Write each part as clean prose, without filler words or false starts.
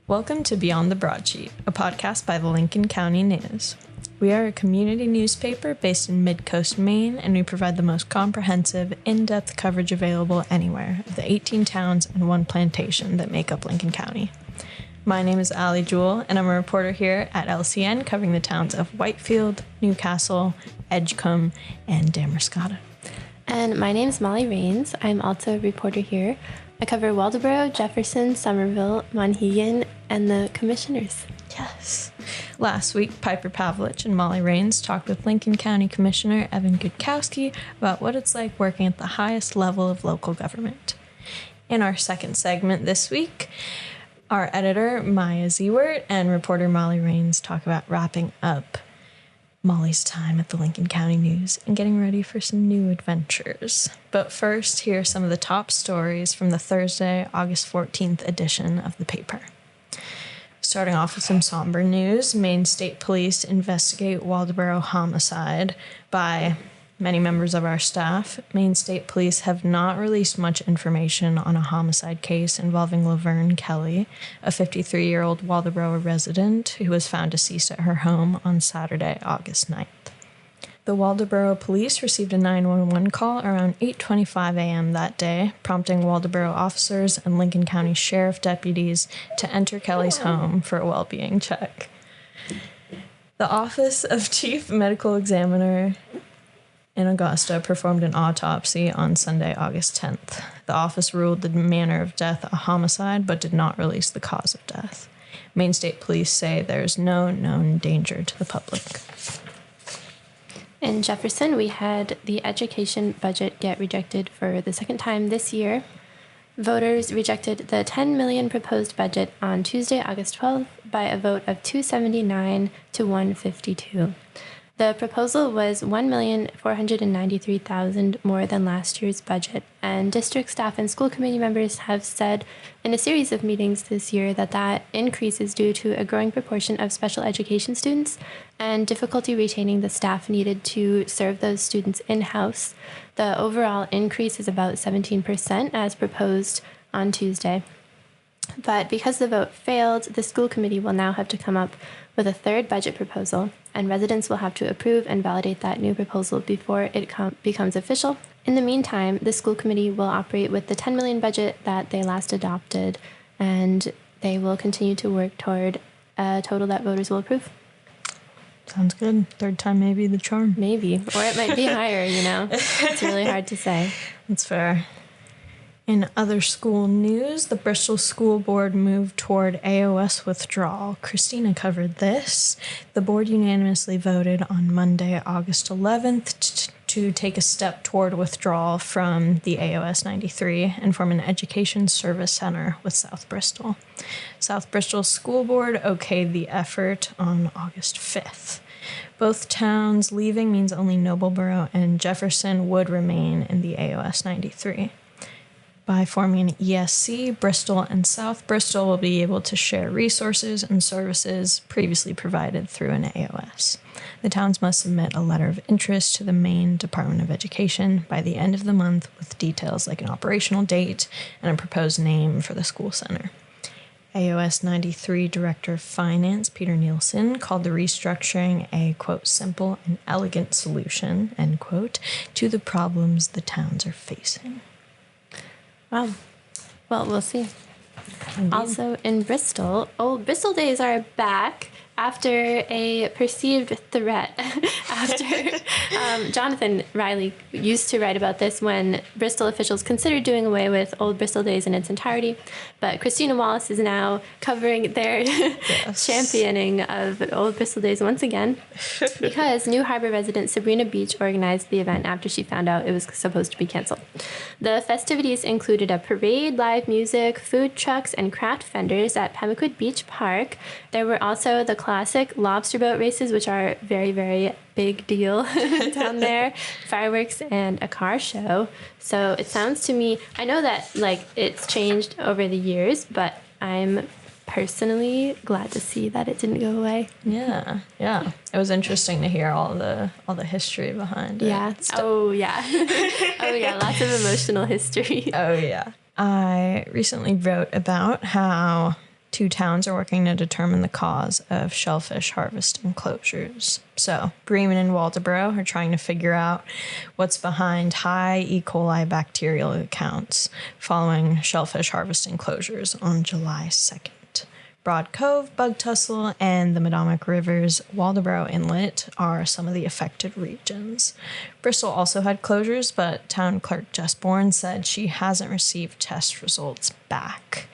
Welcome to Beyond the Broadsheet, a podcast by the Lincoln County News. We are a community newspaper based in Mid-Coast, Maine, and we provide the most comprehensive, in-depth coverage available anywhere of the 18 towns and one plantation that make up Lincoln County. My name is Juell, and I'm a reporter here at LCN covering the towns of Whitefield, Newcastle, Edgecombe, and Damascotta. And my name is Molly Rains. I'm also a reporter here. I cover Waldoboro, Jefferson, Somerville, Monhegan, and the commissioners. Yes. Last week, Piper Pavlich and Molly Rains talked with Lincoln County Commissioner Evan Gudkowski about what it's like working at the highest level of local government. In our second segment this week, our editor, Maia Zewert, and reporter Molly Rains talk about wrapping up Molly's time at the Lincoln County News and getting ready for some new adventures. But first, here are some of the top stories from the Thursday, August 14th edition of the paper. Starting off with some somber news, Maine State Police investigate Waldoboro homicide by many members of our staff. Maine State Police have not released much information on a homicide case involving Laverne Kelly, a 53-year-old Waldoboro resident who was found deceased at her home on Saturday, August 9th. The Waldoboro Police received a 911 call around 8:25 a.m. that day, prompting Waldoboro officers and Lincoln County Sheriff deputies to enter Kelly's home for a well-being check. The Office of Chief Medical Examiner in Augusta performed an autopsy on Sunday, August 10th. The office ruled the manner of death a homicide, but did not release the cause of death. Maine State Police say there is no known danger to the public. In Jefferson, we had the education budget get rejected for the second time this year. Voters rejected the $10 million proposed budget on Tuesday, August 12th by a vote of 279 to 152. The proposal was $1,493,000 more than last year's budget, and district staff and school committee members have said in a series of meetings this year that increase is due to a growing proportion of special education students and difficulty retaining the staff needed to serve those students in-house. The overall increase is about 17% as proposed on Tuesday. But because the vote failed, the school committee will now have to come up with a third budget proposal, and residents will have to approve and validate that new proposal before it becomes official. In the meantime, the school committee will operate with the $10 million budget that they last adopted, and they will continue to work toward a total that voters will approve. Sounds good. Third time may be the charm. Maybe. Or it might be higher, It's really hard to say. That's fair. In other school news, the Bristol School Board moved toward AOS withdrawal. Christina covered this. The board unanimously voted on Monday, August 11th, to take a step toward withdrawal from the AOS 93 and form an education service center with South Bristol. South Bristol School Board okayed the effort on August 5th. Both towns leaving means only Nobleboro and Jefferson would remain in the AOS 93. By forming an ESC, Bristol and South Bristol will be able to share resources and services previously provided through an AOS. The towns must submit a letter of interest to the Maine Department of Education by the end of the month with details like an operational date and a proposed name for the school center. AOS 93 Director of Finance Peter Nielsen called the restructuring a, quote, simple and elegant solution, end quote, to the problems the towns are facing. Wow. Well, we'll see. Indeed. Also in Bristol, old Bristol days are back after a perceived threat. Jonathan Riley used to write about this when Bristol officials considered doing away with Old Bristol Days in its entirety, but Christina Wallace is now covering their championing of Old Bristol Days once again, because New Harbor resident Sabrina Beach organized the event after she found out it was supposed to be canceled. The festivities included a parade, live music, food trucks, and craft vendors at Pemaquid Beach Park. There were also the classic lobster boat races, which are very, very big deal down there, fireworks, and a car show. So it sounds to me, I know that it's changed over the years, but I'm personally glad to see that it didn't go away. Yeah. It was interesting to hear all the history behind it. Yeah. Oh yeah. Lots of emotional history. Oh yeah. I recently wrote about how 2 towns are working to determine the cause of shellfish harvesting closures. So Bremen and Waldoboro are trying to figure out what's behind high E. coli bacterial counts following shellfish harvesting closures on July 2nd. Broad Cove, Bug Tussle, and the Madomic River's Waldoboro Inlet are some of the affected regions. Bristol also had closures, but Town Clerk Jess Bourne said she hasn't received test results back.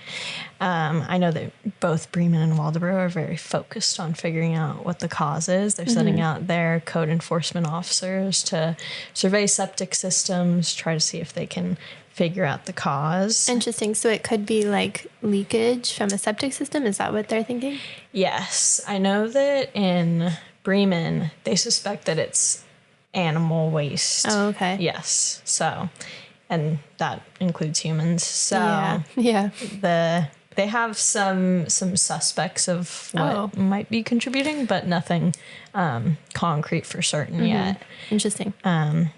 I know that both Bremen and Waldoboro are very focused on figuring out what the cause is. They're sending out their code enforcement officers to survey septic systems, try to see if they can figure out the cause. Interesting. So it could be like leakage from a septic system? Is that what they're thinking? Yes. I know that in Bremen, they suspect that it's animal waste. Oh, okay. Yes. So, and that includes humans. So yeah. they have some suspects of what might be contributing, but nothing concrete for certain yet. Interesting.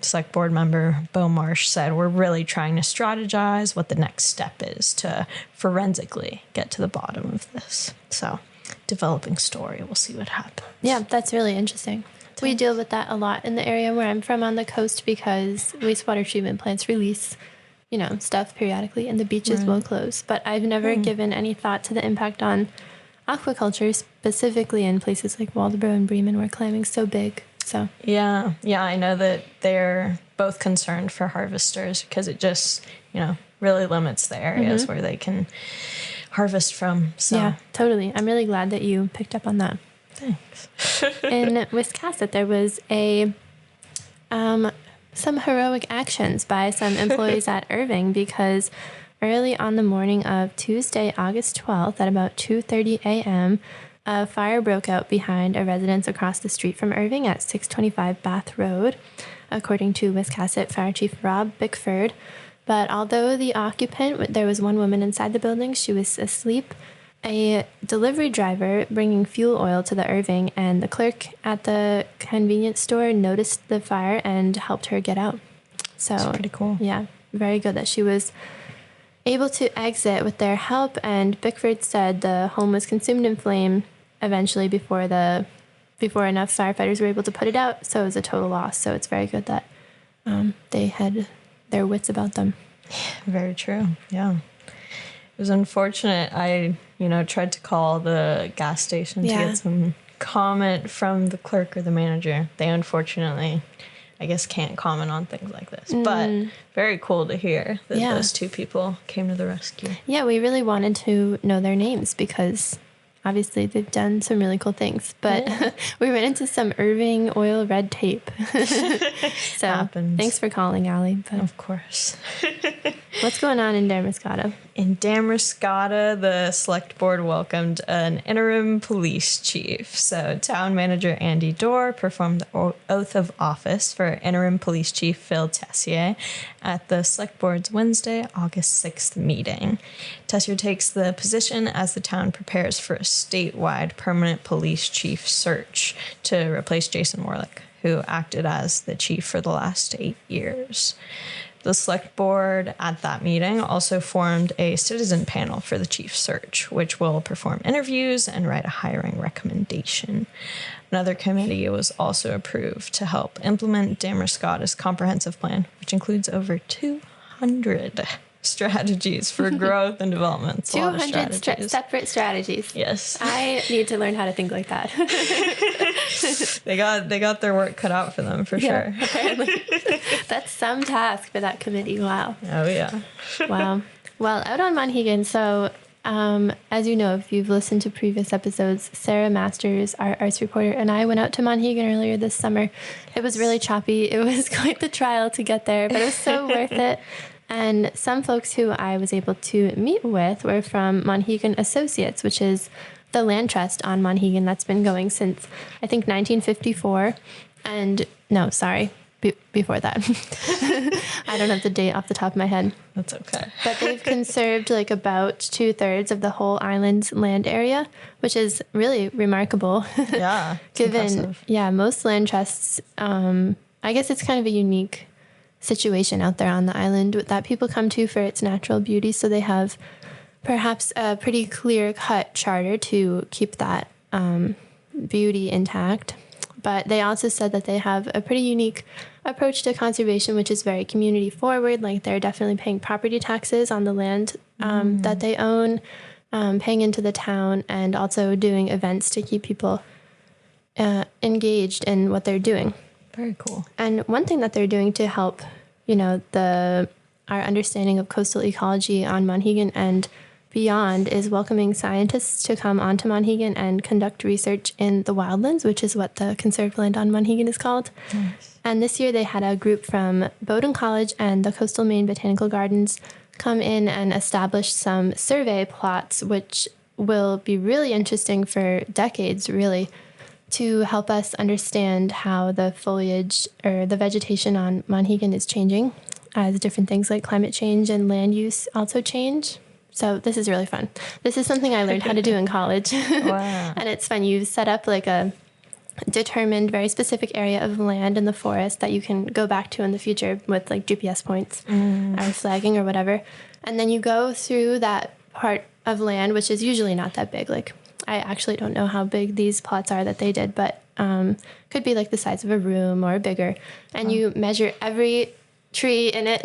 Select board member Bo Marsh said, we're really trying to strategize what the next step is to forensically get to the bottom of this. So developing story, we'll see what happens. Yeah, that's really interesting. We deal with that a lot in the area where I'm from on the coast because wastewater treatment plants release stuff periodically and the beaches will close. But I've never given any thought to the impact on aquaculture, specifically in places like Waldoboro and Bremen where clamming's so big. So yeah, I know that they're both concerned for harvesters because it just, really limits the areas where they can harvest from. So. Yeah, totally. I'm really glad that you picked up on that. Thanks. In Wiscasset, there was some heroic actions by some employees at Irving because early on the morning of Tuesday, August 12th at about 2:30 a.m., a fire broke out behind a residence across the street from Irving at 625 Bath Road, according to Wiscasset Fire Chief Rob Bickford. But although the occupant, there was one woman inside the building, she was asleep. A delivery driver bringing fuel oil to the Irving and the clerk at the convenience store noticed the fire and helped her get out. So that's pretty cool. Yeah, very good that she was able to exit with their help. And Bickford said the home was consumed in flame eventually before enough firefighters were able to put it out. So it was a total loss. So it's very good that they had their wits about them. Very true. Yeah. It was unfortunate. I, tried to call the gas station to get some comment from the clerk or the manager. They unfortunately, I guess, can't comment on things like this. But very cool to hear that those 2 people came to the rescue. Yeah, we really wanted to know their names because obviously they've done some really cool things. But we ran into some Irving oil red tape. So happens. Thanks for calling, Allie. But of course. What's going on in Damariscotta? In Damariscotta, the select board welcomed an interim police chief. So town manager Andy Dorr performed the oath of office for interim police chief Phil Tessier at the select board's Wednesday, August 6th meeting. Tessier takes the position as the town prepares for a statewide permanent police chief search to replace Jason Warlick, who acted as the chief for the last 8 years. The select board at that meeting also formed a citizen panel for the chief search, which will perform interviews and write a hiring recommendation. Another committee was also approved to help implement Damariscotta's comprehensive plan, which includes over 200 strategies for growth and development. 200 separate strategies. Yes. I need to learn how to think like that. They got their work cut out for them, for sure. Apparently. That's some task for that committee. Wow. Oh, yeah. Wow. Well, out on Monhegan, so as you know, if you've listened to previous episodes, Sarah Masters, our arts reporter, and I went out to Monhegan earlier this summer. It was really choppy. It was quite the trial to get there, but it was so worth it. And some folks who I was able to meet with were from Monhegan Associates, which is the land trust on Monhegan that's been going since, I think, 1954. And no, sorry, before that. I don't have the date off the top of my head. That's okay. But they've conserved like about 2/3 of the whole island's land area, which is really remarkable. Yeah. Given, impressive. Most land trusts, I guess it's kind of a unique situation out there on the island that people come to for its natural beauty. So they have perhaps a pretty clear-cut charter to keep that beauty intact. But they also said that they have a pretty unique approach to conservation, which is very community forward. Like they're definitely paying property taxes on the land that they own, paying into the town, and also doing events to keep people engaged in what they're doing. Very cool. And one thing that they're doing to help, our understanding of coastal ecology on Monhegan and beyond is welcoming scientists to come onto Monhegan and conduct research in the wildlands, which is what the conserved land on Monhegan is called. Nice. And this year they had a group from Bowdoin College and the Coastal Maine Botanical Gardens come in and establish some survey plots, which will be really interesting for decades, really, to help us understand how the foliage or the vegetation on Monhegan is changing as different things like climate change and land use also change. So this is really fun. This is something I learned how to do in college. Wow. And it's fun. You set up like a determined, very specific area of land in the forest that you can go back to in the future with like GPS points or flagging or whatever. And then you go through that part of land, which is usually not that big. Like I actually don't know how big these plots are that they did, but could be like the size of a room or bigger. And you measure every tree in it.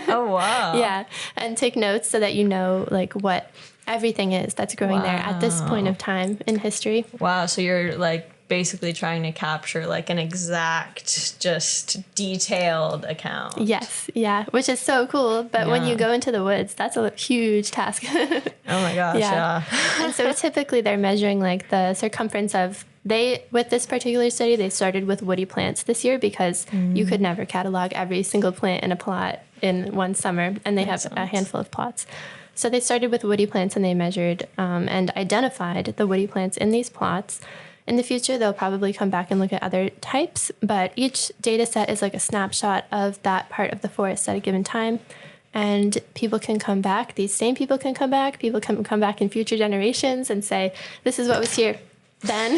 Oh, wow. Yeah. And take notes so that you know like what everything is that's growing there at this point of time in history. Wow. So you're like basically trying to capture like an exact, just detailed account. Yes. Yeah. Which is so cool. But when you go into the woods, that's a huge task. Oh my gosh. Yeah. And so typically they're measuring like the circumference of with this particular study, they started with woody plants this year because you could never catalog every single plant in a plot in one summer, and they have a handful of plots. So they started with woody plants, and they measured and identified the woody plants in these plots. In the future, they'll probably come back and look at other types, but each data set is like a snapshot of that part of the forest at a given time. And people can come back. These same people can come back. People can come back in future generations and say, this is what was here then.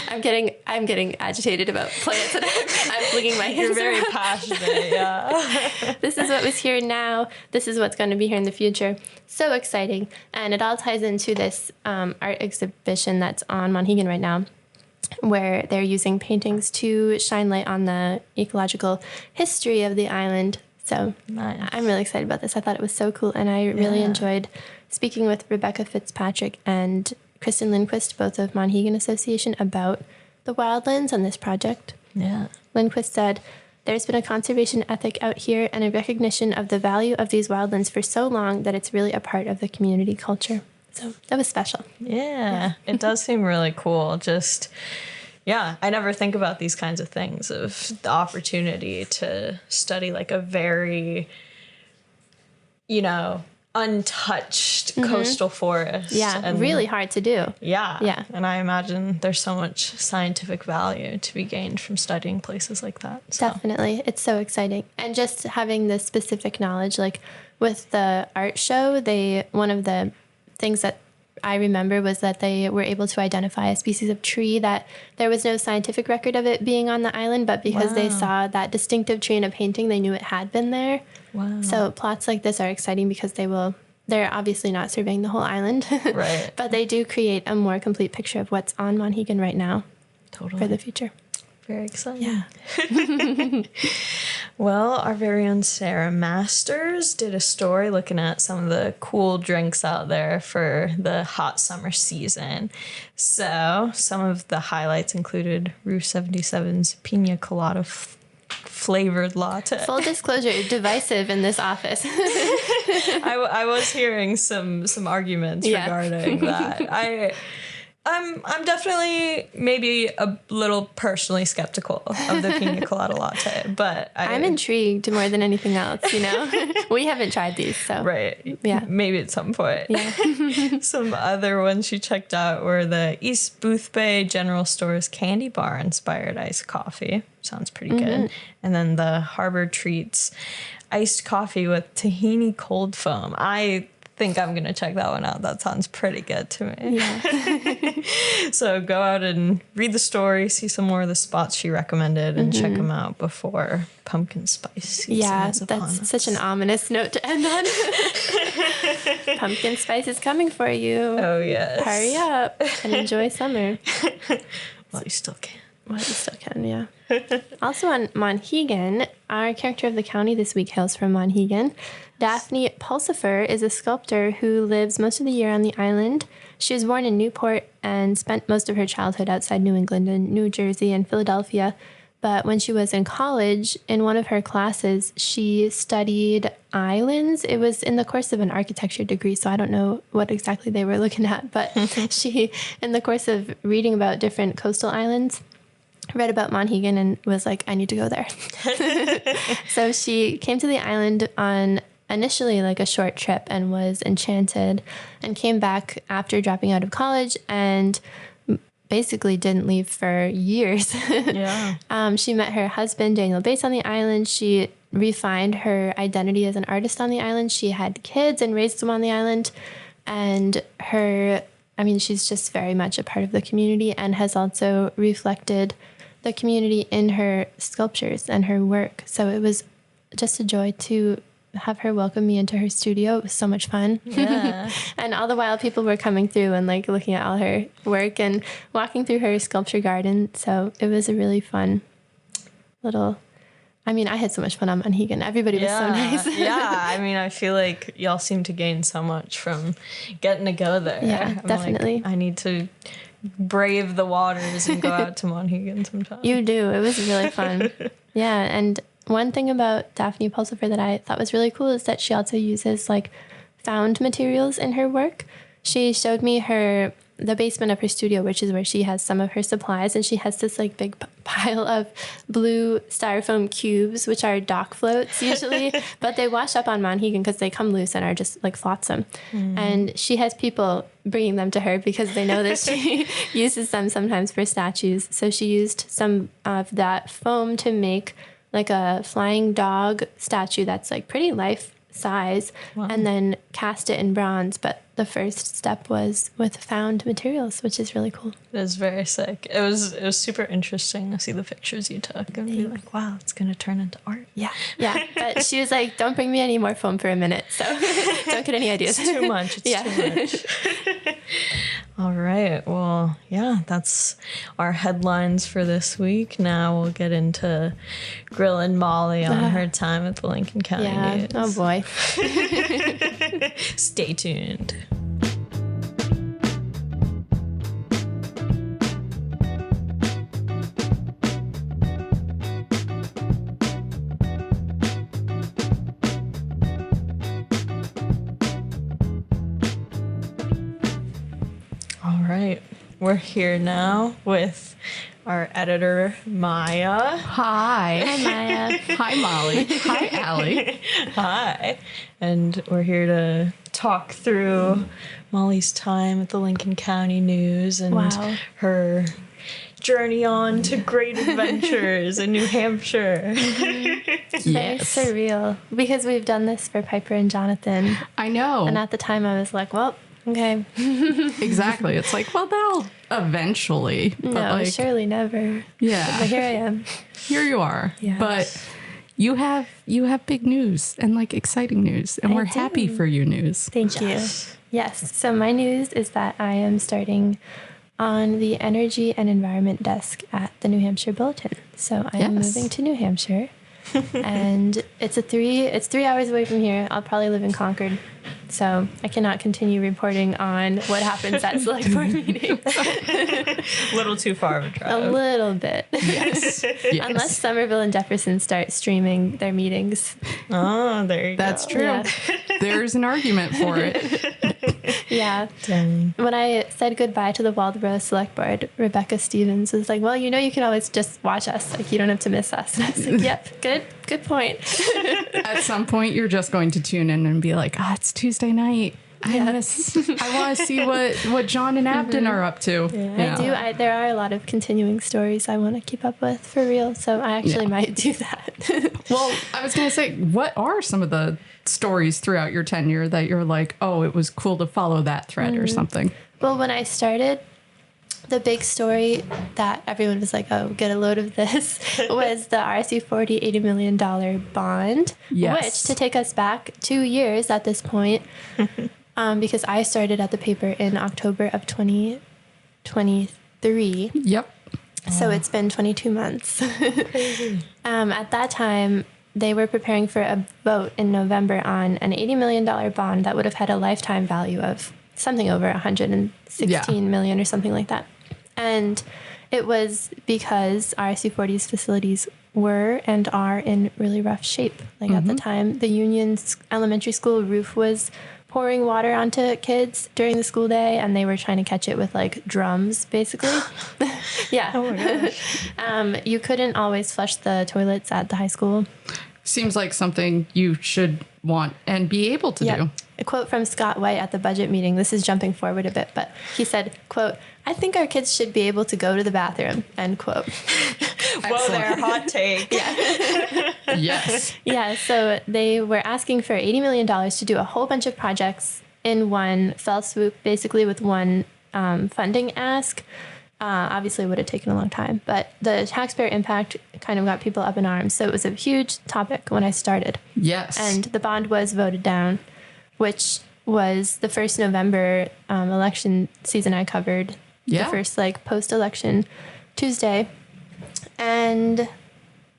I'm getting agitated about plants, and I'm flinging my hands. You're very passionate, yeah. This is what was here now. This is what's going to be here in the future. So exciting. And it all ties into this art exhibition that's on Monhegan right now, where they're using paintings to shine light on the ecological history of the island. So nice. I'm really excited about this. I thought it was so cool, and I really enjoyed speaking with Rebecca Fitzpatrick and Kristen Lindquist, both of Monhegan Association, about the wildlands on this project. Yeah. Lindquist said, "There's been a conservation ethic out here and a recognition of the value of these wildlands for so long that it's really a part of the community culture." So that was special. Yeah. It does seem really cool. Just, yeah, I never think about these kinds of things, of the opportunity to study like a very, untouched coastal forest. Yeah, and really hard to do. Yeah. Yeah. And I imagine there's so much scientific value to be gained from studying places like that. So. Definitely. It's so exciting. And just having the specific knowledge, like with the art show, one of the things that I remember was that they were able to identify a species of tree that there was no scientific record of it being on the island, but because they saw that distinctive tree in a painting, they knew it had been there. Wow. So plots like this are exciting because they're obviously not surveying the whole island, right? But they do create a more complete picture of what's on Monhegan right now. Totally. For the future. Very exciting. Yeah. Well, our very own Sarah Masters did a story looking at some of the cool drinks out there for the hot summer season. So some of the highlights included Route 77's Pina Colada flavored latte. Full disclosure, divisive in this office. I was hearing some arguments regarding that. I'm definitely maybe a little personally skeptical of the pina colada latte, but I'm intrigued more than anything else, We haven't tried these, so. Right. Yeah. Maybe at some point. Yeah. Some other ones she checked out were the East Boothbay General Store's Candy Bar inspired iced coffee. Sounds pretty good. And then the Harbor Treats iced coffee with tahini cold foam. I think I'm going to check that one out. That sounds pretty good to me. Yeah. So go out and read the story, see some more of the spots she recommended, and check them out before pumpkin spice season Yeah, is upon that's us. such an ominous note to end on. Pumpkin spice is coming for you. Oh, yes. Hurry up and enjoy summer. Well, you still can. Well, you still can, yeah. Also on Monhegan, our character of the county this week hails from Monhegan. Daphne Pulsifer is a sculptor who lives most of the year on the island. She was born in Newport and spent most of her childhood outside New England and New Jersey and Philadelphia. But when she was in college, in one of her classes, she studied islands. It was in the course of an architecture degree, so I don't know what exactly they were looking at. But she, in the course of reading about different coastal islands, read about Monhegan and was like, I need to go there. So she came to the island on initially like a short trip and was enchanted and came back after dropping out of college and basically didn't leave for years. Yeah. She met her husband, Daniel Bates, on the island. She refined her identity as an artist on the island. She had kids and raised them on the island. And she's just very much a part of the community and has also reflected the community in her sculptures and her work. So it was just a joy to have her welcome me into her studio. It was so much fun. Yeah. And all the while people were coming through and like looking at all her work and walking through her sculpture garden. So it was a really fun I had so much fun on Monhegan. Everybody was so nice. Yeah. I feel like y'all seem to gain so much from getting to go there. Yeah, definitely. I need to brave the waters and go out to Monhegan sometime. You do. It was really fun. Yeah. And one thing about Daphne Pulsifer that I thought was really cool is that she also uses like found materials in her work. She showed me the basement of her studio, which is where she has some of her supplies, and she has this like big pile of blue styrofoam cubes, which are dock floats usually, but they wash up on Monhegan because they come loose and are just like flotsam. And she has people bringing them to her because they know that she uses them sometimes for statues. So she used some of that foam to make like a flying dog statue that's like pretty life size. Wow. And then cast it in bronze. But the first step was with found materials, which is really cool. It was very sick. It was super interesting to see the pictures you took and be like, wow, it's going to turn into art. Yeah. But she was like, don't bring me any more foam for a minute. So don't get any ideas. It's too much. It's too much. All right. Well, yeah, that's our headlines for this week. Now we'll get into grilling Molly on her time at the Lincoln County News. Oh, boy. Stay tuned. All right. We're here now with our editor, Maia. Hi. Hi, Maia. Hi, Molly. Hi, Allie. Hi. And we're here to talk through Molly's time at the Lincoln County News and her journey on to great adventures in New Hampshire. Very surreal because we've done this for Piper and Jonathan. I know. And at the time I was like, well, okay. Exactly. It's like, well, that'll eventually. No, but surely never. Yeah. But here I am. Here you are. Yes. But you have big news and like exciting news, and we're happy for you news. Thank you. Yes. So my news is that I am starting on the Energy and Environment desk at the New Hampshire Bulletin. So I am moving to New Hampshire. And it's 3 hours away from here. I'll probably live in Concord. So I cannot continue reporting on what happens at select board meetings. A little too far of a drive. A little bit. Yes. Unless Somerville and Jefferson start streaming their meetings. Oh, there you go. That's true. Yeah. There's an argument for it. Yeah. Dang. When I said goodbye to the Waldeboro Select Board, Rebecca Stevens was like, well, you can always just watch us. Like, you don't have to miss us. And I was like, yep, good point. At some point, you're just going to tune in and be like, it's Tuesday night. I want to see what John and Abden are up to. Yeah. I do. There are a lot of continuing stories I want to keep up with for real. So I actually might do that. Well, I was going to say, what are some of the stories throughout your tenure that you're like, oh, it was cool to follow that thread or something? Well, when I started, the big story that everyone was like, oh, get a load of this, was the RSU 40 $80 million bond, which, to take us back 2 years at this point, because I started at the paper in October of 2023. Yep. So it's been 22 months. Crazy. At that time, they were preparing for a vote in November on an $80 million bond that would have had a lifetime value of something over 116 million or something like that. And it was because RSU 40's facilities were and are in really rough shape. Like at the time, the Union's elementary school roof was pouring water onto kids during the school day, and they were trying to catch it with like drums, basically. Yeah. Oh my gosh. You couldn't always flush the toilets at the high school. Seems like something you should want and be able to do. A quote from Scott White at the budget meeting. This is jumping forward a bit, but he said, quote, "I think our kids should be able to go to the bathroom," end quote. Whoa there, hot take. Yes. Yeah, so they were asking for $80 million to do a whole bunch of projects in one fell swoop, basically with one funding ask. Obviously, it would have taken a long time, but the taxpayer impact kind of got people up in arms. So it was a huge topic when I started. Yes. And the bond was voted down, which was the first November election season I covered. Yeah. The first post-election Tuesday. And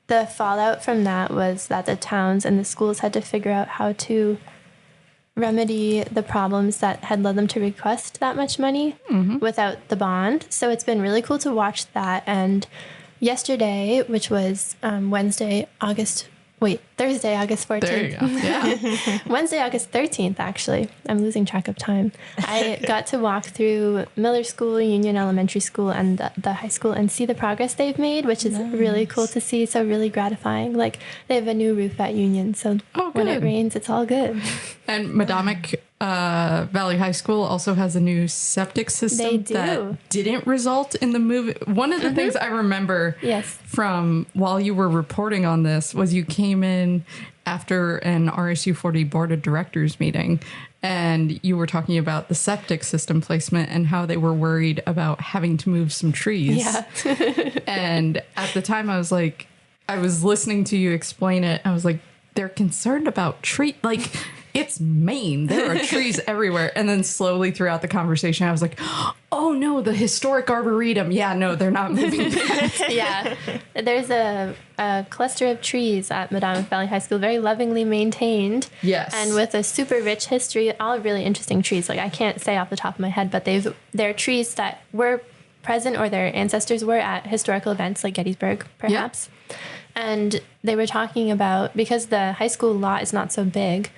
the fallout from that was that the towns and the schools had to figure out how to remedy the problems that had led them to request that much money without the bond. So it's been really cool to watch that. And yesterday, which was Thursday, August 14th. There you go. Yeah. Wednesday, August 13th, actually. I'm losing track of time. I got to walk through Miller School, Union Elementary School, and the high school and see the progress they've made, which is really cool to see. So really gratifying. Like, they have a new roof at Union, so when it rains, it's all good. And Madomic Valley High School also has a new septic system that didn't result in the move. One of the things I remember from while you were reporting on this was you came in after an RSU 40 board of directors meeting, and you were talking about the septic system placement and how they were worried about having to move some trees. Yeah. And at the time I was listening to you explain it. I was like, they're concerned about it's Maine. There are trees everywhere. And then slowly throughout the conversation, I was like, oh no, the historic arboretum. Yeah, no, they're not moving that. Yeah. There's a cluster of trees at Madomic Valley High School, very lovingly maintained. Yes. And with a super rich history, all really interesting trees. Like, I can't say off the top of my head, but they're trees that were present or their ancestors were at historical events like Gettysburg, perhaps. Yeah. And they were talking about, because the high school lot is not so big,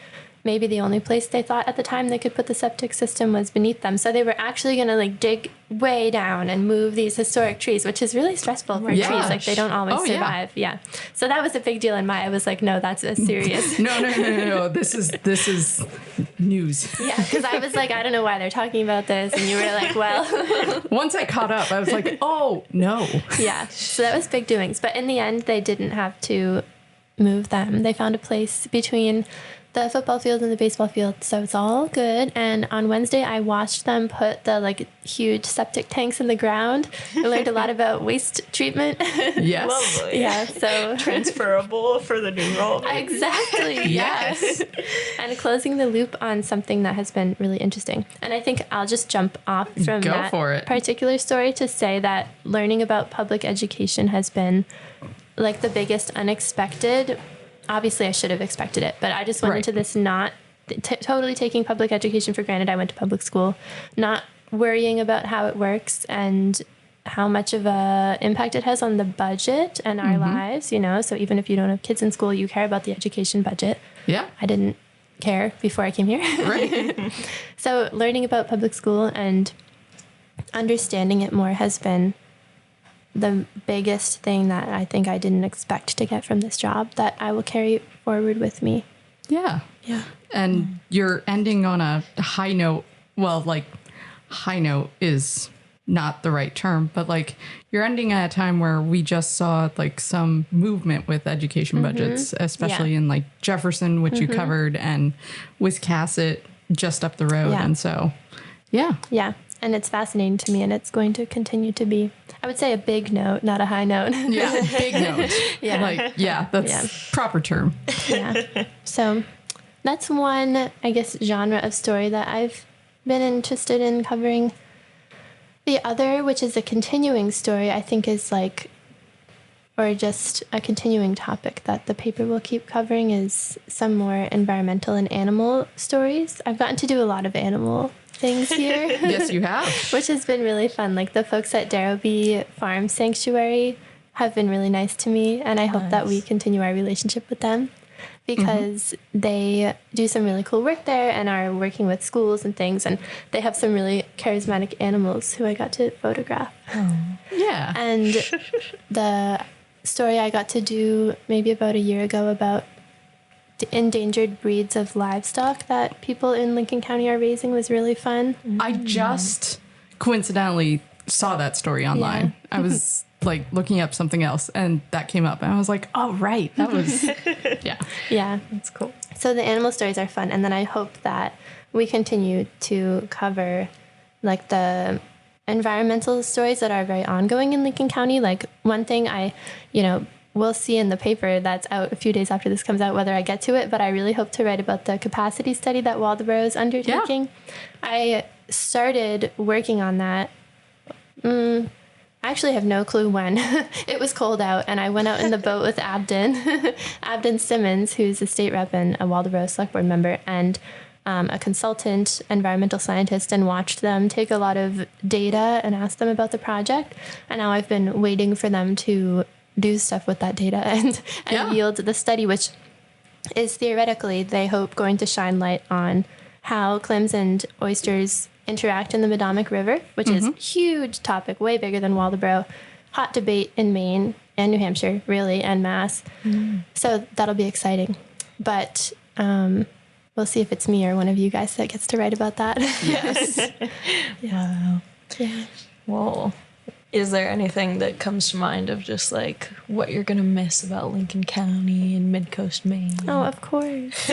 maybe the only place they thought at the time they could put the septic system was beneath them. So they were actually going to dig way down and move these historic trees, which is really stressful for trees. Like, they don't always survive. Yeah. So that was a big deal in Maia. I was like, no, that's a serious. No. This is news. Yeah. Because I was like, I don't know why they're talking about this. And you were like, well. Once I caught up, I was like, oh, no. Yeah. So that was big doings. But in the end, they didn't have to move them. They found a place between the football field and the baseball field, so it's all good. And on Wednesday, I watched them put the huge septic tanks in the ground. I learned a lot about waste treatment. Yes. Lovely. Yeah, so transferable for the new role. Maybe. Exactly. Yes. And closing the loop on something that has been really interesting. And I think I'll just jump off from that particular story to say that learning about public education has been the biggest unexpected. Obviously, I should have expected it, but I just went into this not totally taking public education for granted. I went to public school, not worrying about how it works and how much of a impact it has on the budget and our lives, So even if you don't have kids in school, you care about the education budget. Yeah. I didn't care before I came here. Right. So learning about public school and understanding it more has been the biggest thing that I think I didn't expect to get from this job that I will carry forward with me Yeah. Yeah. And you're ending on a high note. Well, like, high note is not the right term, but like you're ending at a time where we just saw like some movement with education budgets, especially in like Jefferson, which you covered, and Wiscasset just up the road. And so, yeah. Yeah. And it's fascinating to me, and it's going to continue to be, I would say, a big note, not a high note. Yeah, big note. Yeah. Like, yeah, that's proper term. Yeah. So that's one, I guess, genre of story that I've been interested in covering. The other, which is a continuing story, I think is like, or just a continuing topic that the paper will keep covering, is some more environmental and animal stories. I've gotten to do a lot of animal things here. Yes, you have. Which has been really fun. Like the folks at Darrowby Farm Sanctuary have been really nice to me, and I hope that we continue our relationship with them, because they do some really cool work there and are working with schools and things, and they have some really charismatic animals who I got to photograph. Yeah. And the story I got to do maybe about a year ago about the endangered breeds of livestock that people in Lincoln County are raising was really fun. I just coincidentally saw that story online. I was like looking up something else and that came up and I was like, oh, right. That was, Yeah. That's cool. So the animal stories are fun. And then I hope that we continue to cover like the environmental stories that are very ongoing in Lincoln County. Like one thing we'll see in the paper that's out a few days after this comes out whether I get to it, but I really hope to write about the capacity study that Waldeboro is undertaking. Yeah. I started working on that. I actually have no clue when. It was cold out, and I went out in the boat with Abden Simmons, who's a state rep and a Waldeboro Select Board member, and a consultant environmental scientist, and watched them take a lot of data and ask them about the project. And now I've been waiting for them to do stuff with that data and yield the study, which is theoretically, they hope, going to shine light on how clams and oysters interact in the Madomic River, which is a huge topic, way bigger than Waldeboro. Hot debate in Maine and New Hampshire, really, and Mass. So that'll be exciting. But we'll see if it's me or one of you guys that gets to write about that. Yes. Wow. Yeah. Well, is there anything that comes to mind of just like what you're going to miss about Lincoln County and Mid-Coast Maine? Oh, of course.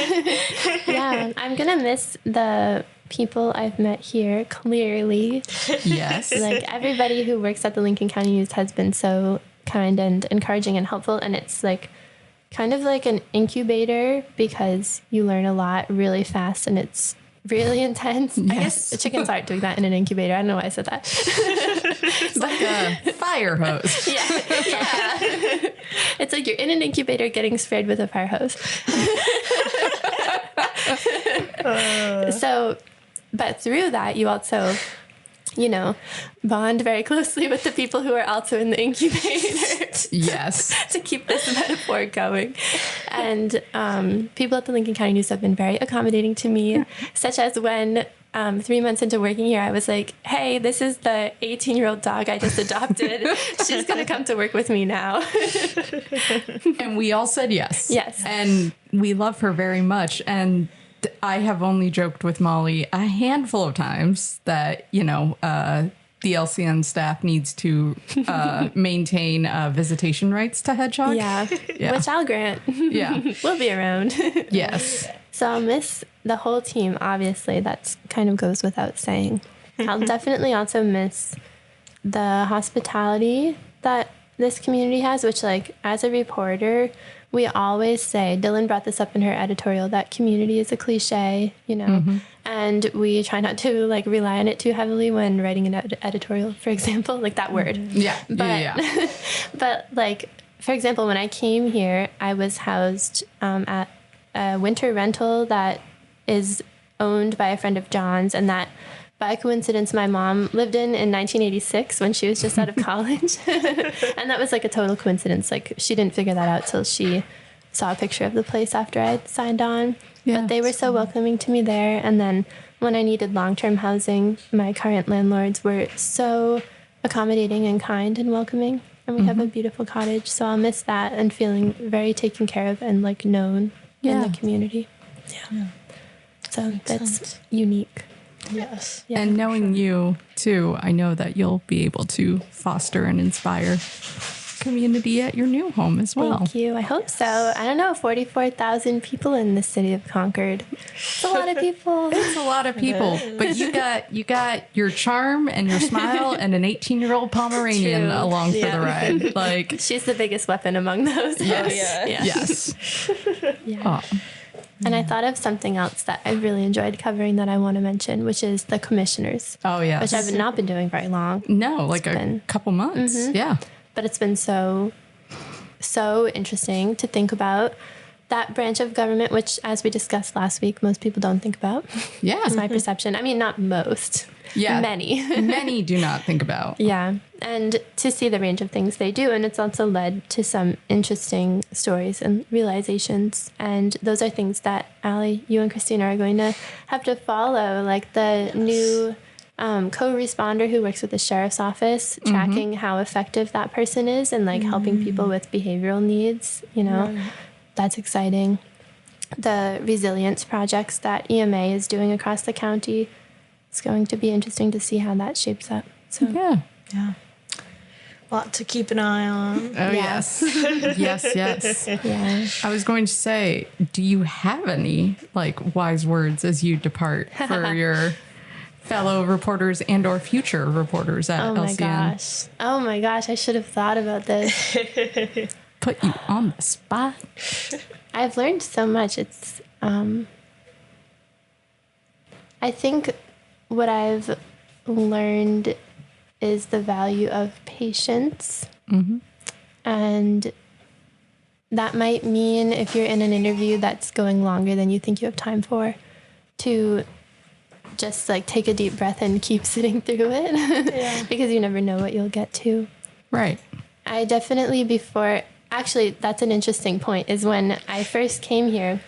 Yeah, I'm going to miss the people I've met here, clearly. Yes. Like everybody who works at the Lincoln County News has been so kind and encouraging and helpful. And it's like kind of like an incubator because you learn a lot really fast and it's really intense. Yes. I guess the chickens aren't doing that in an incubator. I don't know why I said that. It's like a fire hose. Yeah. It's like you're in an incubator getting sprayed with a fire hose. But through that, you also, bond very closely with the people who are also in the incubator. Yes. To keep this metaphor going. And people at the Lincoln County News have been very accommodating to me, such as when 3 months into working here, I was like, hey, this is the 18-year-old dog I just adopted. She's going to come to work with me now. And we all said yes. Yes. And we love her very much. And I have only joked with Molly a handful of times that, the LCN staff needs to maintain visitation rights to hedgehog. Yeah. Which I'll grant. Yeah. We'll be around. Yes. So I'll miss the whole team, obviously. That kind of goes without saying. I'll definitely also miss the hospitality that this community has, which, like, as a reporter, we always say, Dylan brought this up in her editorial, that community is a cliche, and we try not to, like, rely on it too heavily when writing an editorial, for example, like that word. Yeah. But, like, for example, when I came here, I was housed at a winter rental that is owned by a friend of John's, and that, by coincidence, my mom lived in 1986 when she was just out of college. And that was like a total coincidence. Like, she didn't figure that out till she saw a picture of the place after I'd signed on. Yeah, but they were so welcoming to me there. And then when I needed long-term housing, my current landlords were so accommodating and kind and welcoming. And we have a beautiful cottage. So I'll miss that and feeling very taken care of and, like, known in the community. Yeah. So that's unique. Yes. Yeah, and knowing you too, I know that you'll be able to foster and inspire community at your new home as well. Thank you. I hope so. I don't know, 44,000 people in the city of Concord. It's a lot of people. It's a lot of people. But you got your charm and your smile and an 18-year-old Pomeranian along for the ride. Like, she's the biggest weapon among those. Yes. Yeah. Oh. And I thought of something else that I really enjoyed covering that I want to mention, which is the commissioners. Oh, yeah. Which I've not been doing very long. No, like a couple months. Mm-hmm. Yeah. But it's been so interesting to think about that branch of government, which, as we discussed last week, most people don't think about. Yeah. Is my perception. I mean, not most. Yeah. Many. Many do not think about. Yeah. And to see the range of things they do. And it's also led to some interesting stories and realizations. And those are things that, Allie, you and Christina are going to have to follow, like the new co-responder who works with the sheriff's office, tracking how effective that person is and like helping people with behavioral needs, you know. That's exciting. The resilience projects that EMA is doing across the county, it's going to be interesting to see how that shapes up. So yeah. A lot to keep an eye on. Oh, yes. yes. Yeah. I was going to say, do you have any like wise words as you depart for your fellow reporters and or future reporters at LCN? Oh my gosh, I should have thought about this. Put you on the spot. I've learned so much. It's I think what I've learned is the value of patience. And that might mean if you're in an interview that's going longer than you think you have time for, to just like take a deep breath and keep sitting through it because you never know what you'll get to. Right. I definitely actually, that's an interesting point, is when I first came here,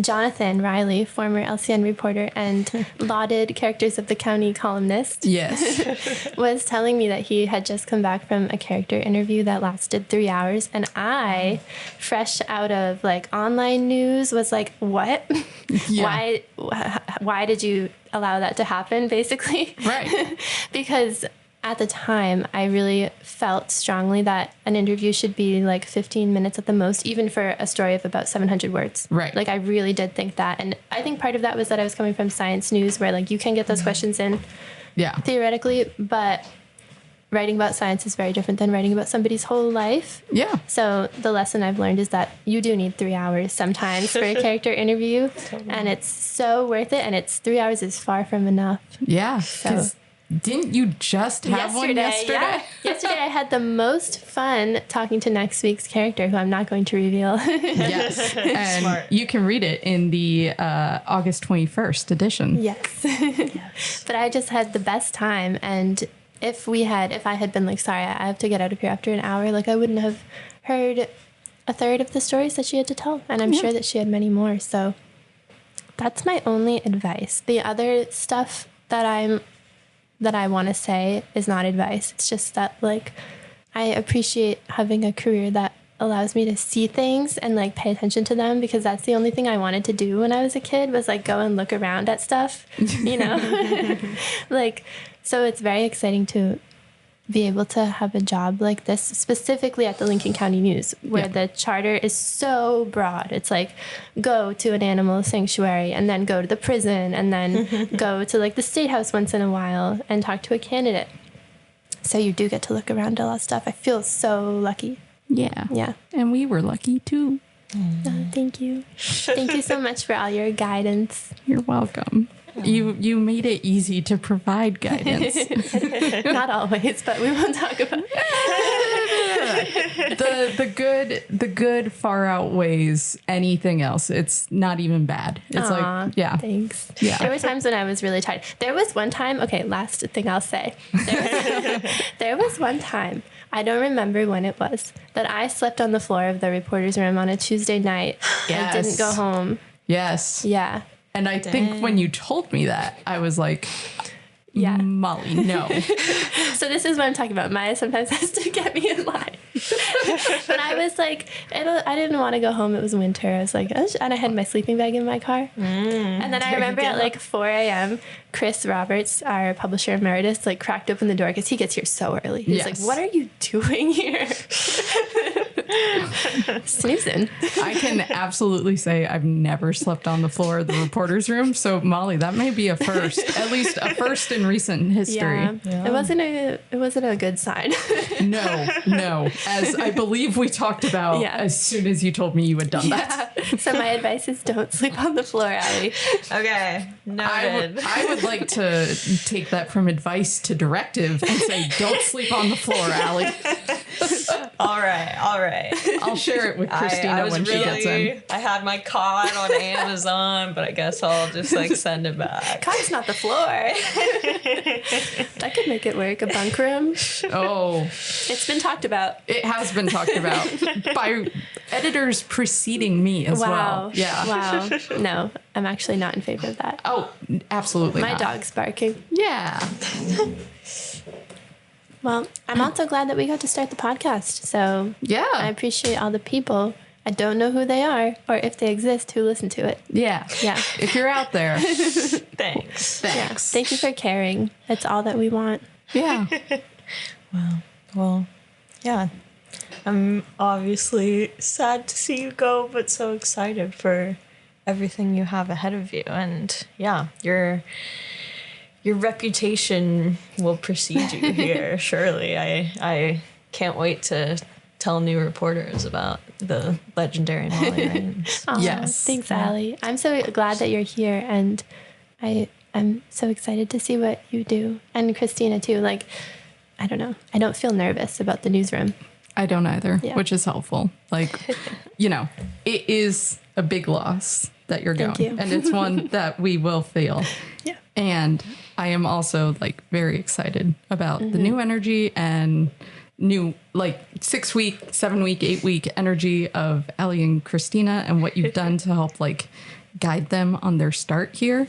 Jonathan Riley, former LCN reporter and lauded Characters of the County columnist, was telling me that he had just come back from a character interview that lasted 3 hours. And I, fresh out of like online news, was like, what? Yeah. Why did you allow that to happen, basically? Right. Because at the time, I really felt strongly that an interview should be like 15 minutes at the most, even for a story of about 700 words. Right. Like, I really did think that. And I think part of that was that I was coming from science news, where like you can get those questions in theoretically, but writing about science is very different than writing about somebody's whole life. Yeah. So the lesson I've learned is that you do need 3 hours sometimes for a character interview. And it's so worth it. And 3 hours is far from enough. Yeah. So. Didn't you just have one yesterday? Yeah. Yesterday I had the most fun talking to next week's character, who I'm not going to reveal. Yes. And you can read it in the August 21st edition. Yes. But I just had the best time. And if I had been like, sorry, I have to get out of here after an hour, like I wouldn't have heard a third of the stories that she had to tell. And I'm sure that she had many more. So that's my only advice. The other stuff that I want to say is not advice. It's just that, like, I appreciate having a career that allows me to see things and, like, pay attention to them, because that's the only thing I wanted to do when I was a kid, was, like, go and look around at stuff, you know? Like, so it's very exciting to be able to have a job like this, specifically at the Lincoln County News, where the charter is so broad. It's like, go to an animal sanctuary, and then go to the prison, and then go to like the State House once in a while and talk to a candidate. So you do get to look around at a lot of stuff. I feel so lucky. Yeah. And we were lucky too. Thank you. Thank you so much for all your guidance. You're welcome. You made it easy to provide guidance. Not always, but we won't talk about it. The good far outweighs anything else. It's not even bad. It's Thanks. Yeah. There were times when I was really tired. There was one time, last thing I'll say. There was one time, I don't remember when it was, that I slept on the floor of the reporter's room on a Tuesday night and didn't go home. Yes. Yeah. And I think when you told me that, I was like, Molly, no. So this is what I'm talking about. Maya sometimes has to get me in line. But I was like, I didn't want to go home. It was winter. I was like, and I had my sleeping bag in my car. And then I remember at like 4 a.m., Chris Roberts, our publisher emeritus, like cracked open the door because he gets here so early. He's like, what are you doing here? Snoozing. I can absolutely say I've never slept on the floor of the reporter's room. So Molly, that may be a first, at least a first in recent history. Yeah. It wasn't a good sign. No. As I believe we talked about as soon as you told me you had done that. So my advice is don't sleep on the floor, Allie. Okay. Noted. I would like to take that from advice to directive and say, don't sleep on the floor, Allie. All right. I'll share it with Christina when she gets in. I had my cot on Amazon, but I guess I'll just like send it back. Cot's not the floor. That could make it work. A bunk room. Oh. It's been talked about. It has been talked about by editors preceding me as well. Yeah. Wow. No, I'm actually not in favor of that. Oh, absolutely My not. dog's barking. Yeah. Well, I'm also glad that we got to start the podcast. So yeah, I appreciate all the people. I don't know who they are or if they exist who listen to it. Yeah. If you're out there, thanks. Yeah. Thank you for caring. That's all that we want. Yeah. Well, yeah. I'm obviously sad to see you go, but so excited for everything you have ahead of you. And yeah, your reputation will precede you here, surely. I can't wait to tell new reporters about the legendary Molly Rains. Yes. Thanks, Allie. I'm so glad that you're here, and I'm so excited to see what you do. And Christina, too. Like, I don't know. I don't feel nervous about the newsroom. I don't either, which is helpful. Like, it is a big loss that you're going. Thank you. And it's one that we will feel. Yeah. And I am also like very excited about the new energy and new like 6 week, 7 week, 8 week energy of Ellie and Christina and what you've done to help like guide them on their start here.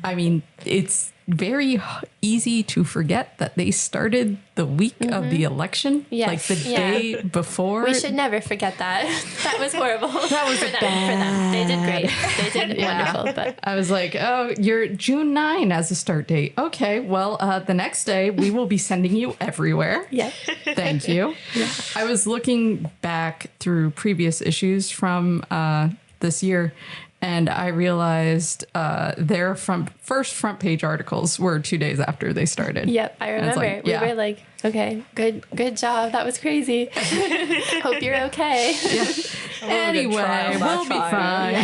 I mean, it's very easy to forget that they started the week of the election, like the day before. We should never forget that. That was horrible. That was for them. They did great. They did wonderful. But I was like, oh, you're June 9 as a start date. Okay, well, the next day we will be sending you everywhere. Yeah. Thank you. Yeah. I was looking back through previous issues from this year, and I realized their first front page articles were 2 days after they started. Yep, I remember. We were like, okay, good job. That was crazy. Hope you're okay. Yeah. Anyway, we'll be fine.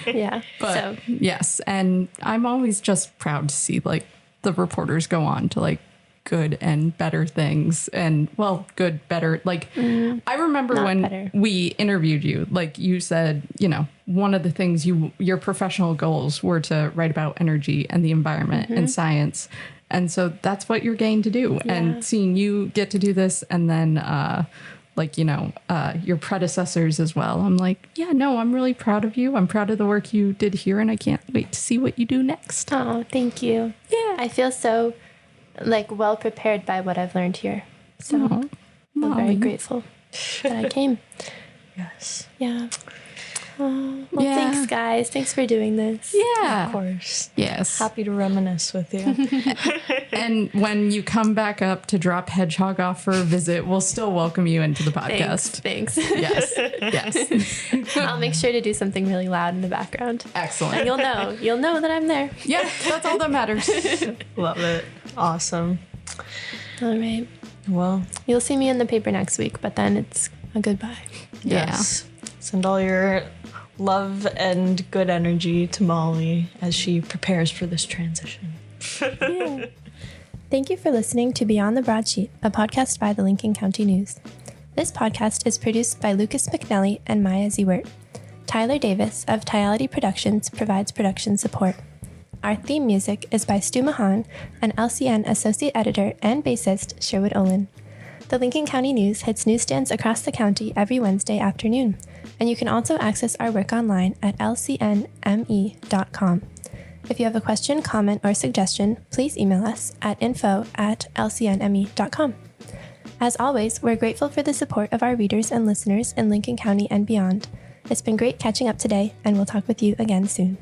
Yeah. But yes, and I'm always just proud to see like the reporters go on to like good and better things, and good, better. Like I remember when we interviewed you, like you said, one of the things your professional goals were to write about energy and the environment and science. And so that's what you're getting to do. Yeah. And seeing you get to do this, and then your predecessors as well. I'm like, I'm really proud of you. I'm proud of the work you did here, and I can't wait to see what you do next. Oh, thank you. Yeah. I feel so well prepared by what I've learned here. So I'm very grateful that I came. Yes. Yeah. Thanks, guys. Thanks for doing this. Yeah. Of course. Yes. Happy to reminisce with you. And when you come back up to drop Hedgehog off for a visit, we'll still welcome you into the podcast. Thanks. Yes. Yes. I'll make sure to do something really loud in the background. Excellent. And you'll know that I'm there. Yeah, that's all that matters. Love it. Awesome. All right. Well, you'll see me in the paper next week, but then it's a goodbye. Yes. Yeah. Send all your love and good energy to Molly as she prepares for this transition. Yeah. Thank you for listening to Beyond the Broadsheet, a podcast by the Lincoln County News. This podcast is produced by Lucas McNelly and Maia Zewert. Tyler Davis of Tyality Productions provides production support. Our theme music is by Stu Mahan and LCN Associate Editor and Bassist Sherwood Olin. The Lincoln County News hits newsstands across the county every Wednesday afternoon, and you can also access our work online at lcnme.com. If you have a question, comment, or suggestion, please email us at info@lcnme.com. As always, we're grateful for the support of our readers and listeners in Lincoln County and beyond. It's been great catching up today, and we'll talk with you again soon.